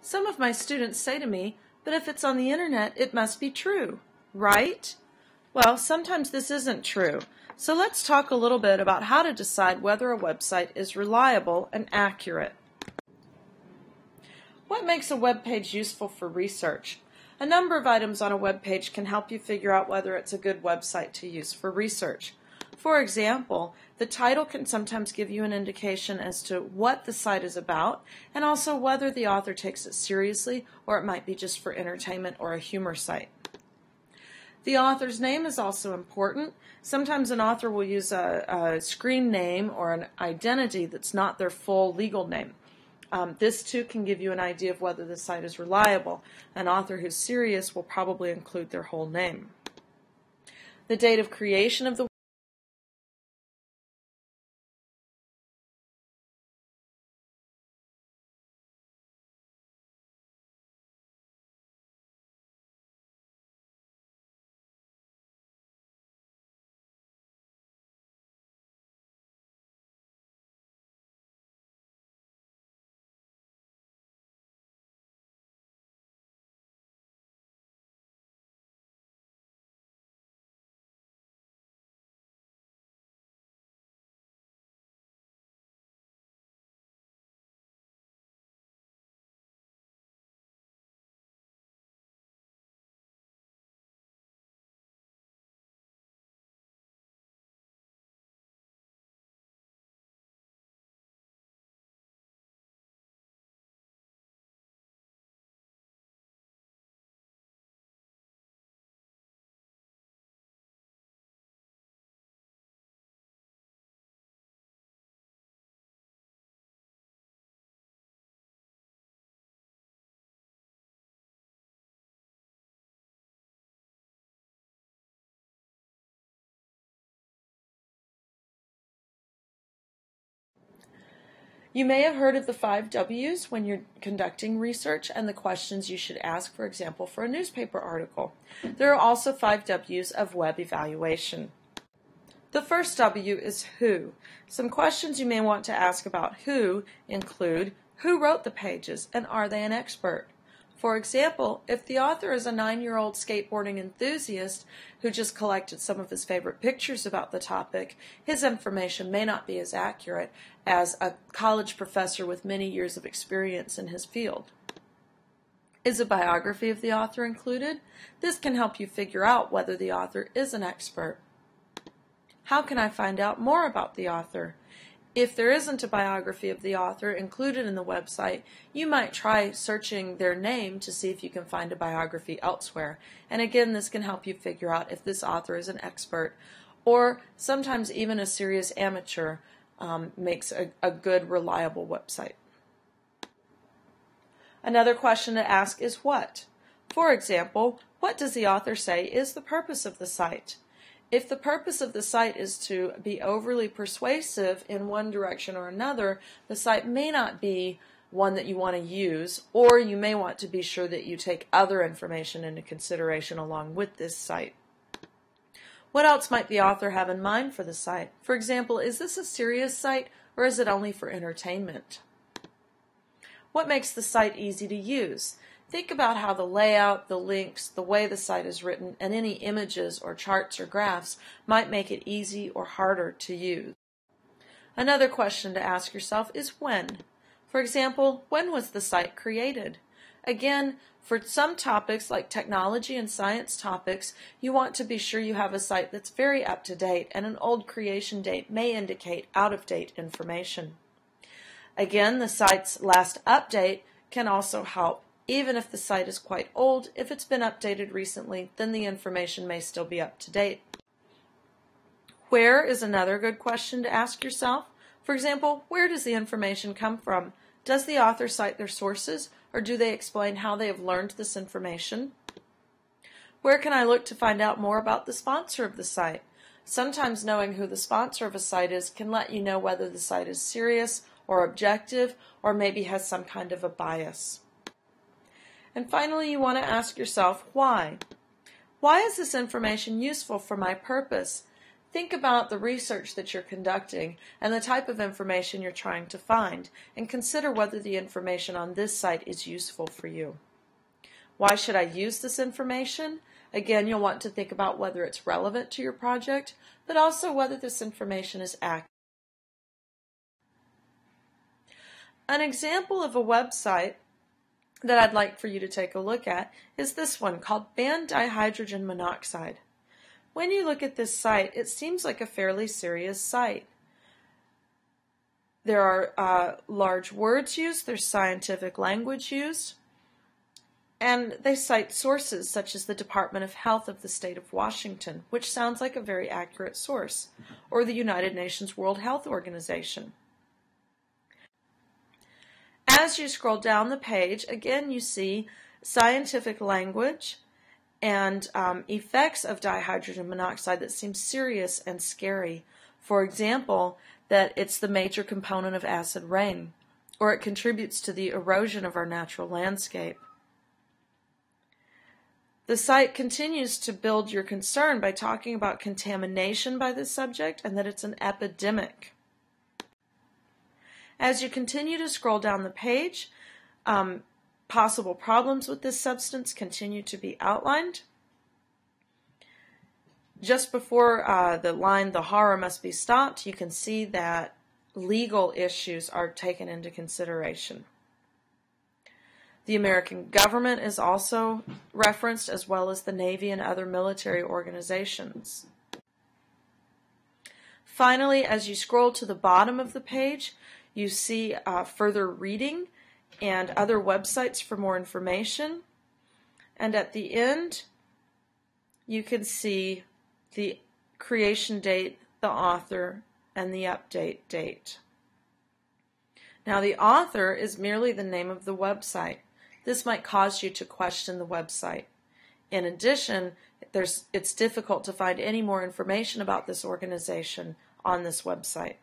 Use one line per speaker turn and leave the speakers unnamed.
Some of my students say to me, but if it's on the internet, it must be true, right? Well, sometimes this isn't true. So let's talk a little bit about how to decide whether a website is reliable and accurate. What makes a web page useful for research? A number of items on a web page can help you figure out whether it's a good website to use for research. For example, the title can sometimes give you an indication as to what the site is about and also whether the author takes it seriously or it might be just for entertainment or a humor site. The author's name is also important. Sometimes an author will use a screen name or an identity that's not their full legal name. This too can give you an idea of whether the site is reliable. An author who's serious will probably include their whole name. The date of creation of the You may have heard of the 5 W's when you're conducting research and the questions you should ask, for example, for a newspaper article. There are also 5 W's of web evaluation. The first W is who. Some questions you may want to ask about who include who wrote the pages and are they an expert? For example, if the author is a 9-year-old skateboarding enthusiast who just collected some of his favorite pictures about the topic, his information may not be as accurate as a college professor with many years of experience in his field. Is a biography of the author included? This can help you figure out whether the author is an expert. How can I find out more about the author? If there isn't a biography of the author included in the website, you might try searching their name to see if you can find a biography elsewhere. And again, this can help you figure out if this author is an expert, or sometimes even a serious amateur makes a good, reliable website. Another question to ask is what? For example, what does the author say is the purpose of the site? If the purpose of the site is to be overly persuasive in one direction or another, the site may not be one that you want to use, or you may want to be sure that you take other information into consideration along with this site. What else might the author have in mind for the site? For example, is this a serious site or is it only for entertainment? What makes the site easy to use? Think about how the layout, the links, the way the site is written, and any images or charts or graphs might make it easy or harder to use. Another question to ask yourself is when. For example, when was the site created? Again, for some topics like technology and science topics, you want to be sure you have a site that's very up to date, and an old creation date may indicate out-of-date information. Again, the site's last update can also help. Even if the site is quite old, if it's been updated recently, then the information may still be up to date. Where is another good question to ask yourself. For example, where does the information come from? Does the author cite their sources, or do they explain how they have learned this information? Where can I look to find out more about the sponsor of the site? Sometimes knowing who the sponsor of a site is can let you know whether the site is serious or objective, or maybe has some kind of a bias. And finally, you want to ask yourself, why? Why is this information useful for my purpose? Think about the research that you're conducting and the type of information you're trying to find, and consider whether the information on this site is useful for you. Why should I use this information? Again, you'll want to think about whether it's relevant to your project, but also whether this information is accurate. An example of a website that I'd like for you to take a look at is this one called Banned Dihydrogen Monoxide. When you look at this site, it seems like a fairly serious site. There are large words used, there's scientific language used, and they cite sources such as the Department of Health of the State of Washington, which sounds like a very accurate source, or the United Nations World Health Organization. As you scroll down the page, again you see scientific language and effects of dihydrogen monoxide that seem serious and scary. For example, that it's the major component of acid rain, or it contributes to the erosion of our natural landscape. The site continues to build your concern by talking about contamination by this subject and that it's an epidemic. As you continue to scroll down the page, possible problems with this substance continue to be outlined. Just before the line, "The horror must be stopped," you can see that legal issues are taken into consideration. The American government is also referenced, as well as the Navy and other military organizations. Finally, as you scroll to the bottom of the page, you see further reading and other websites for more information. And at the end, you can see the creation date, the author, and the update date. Now, the author is merely the name of the website. This might cause you to question the website. In addition, it's difficult to find any more information about this organization on this website.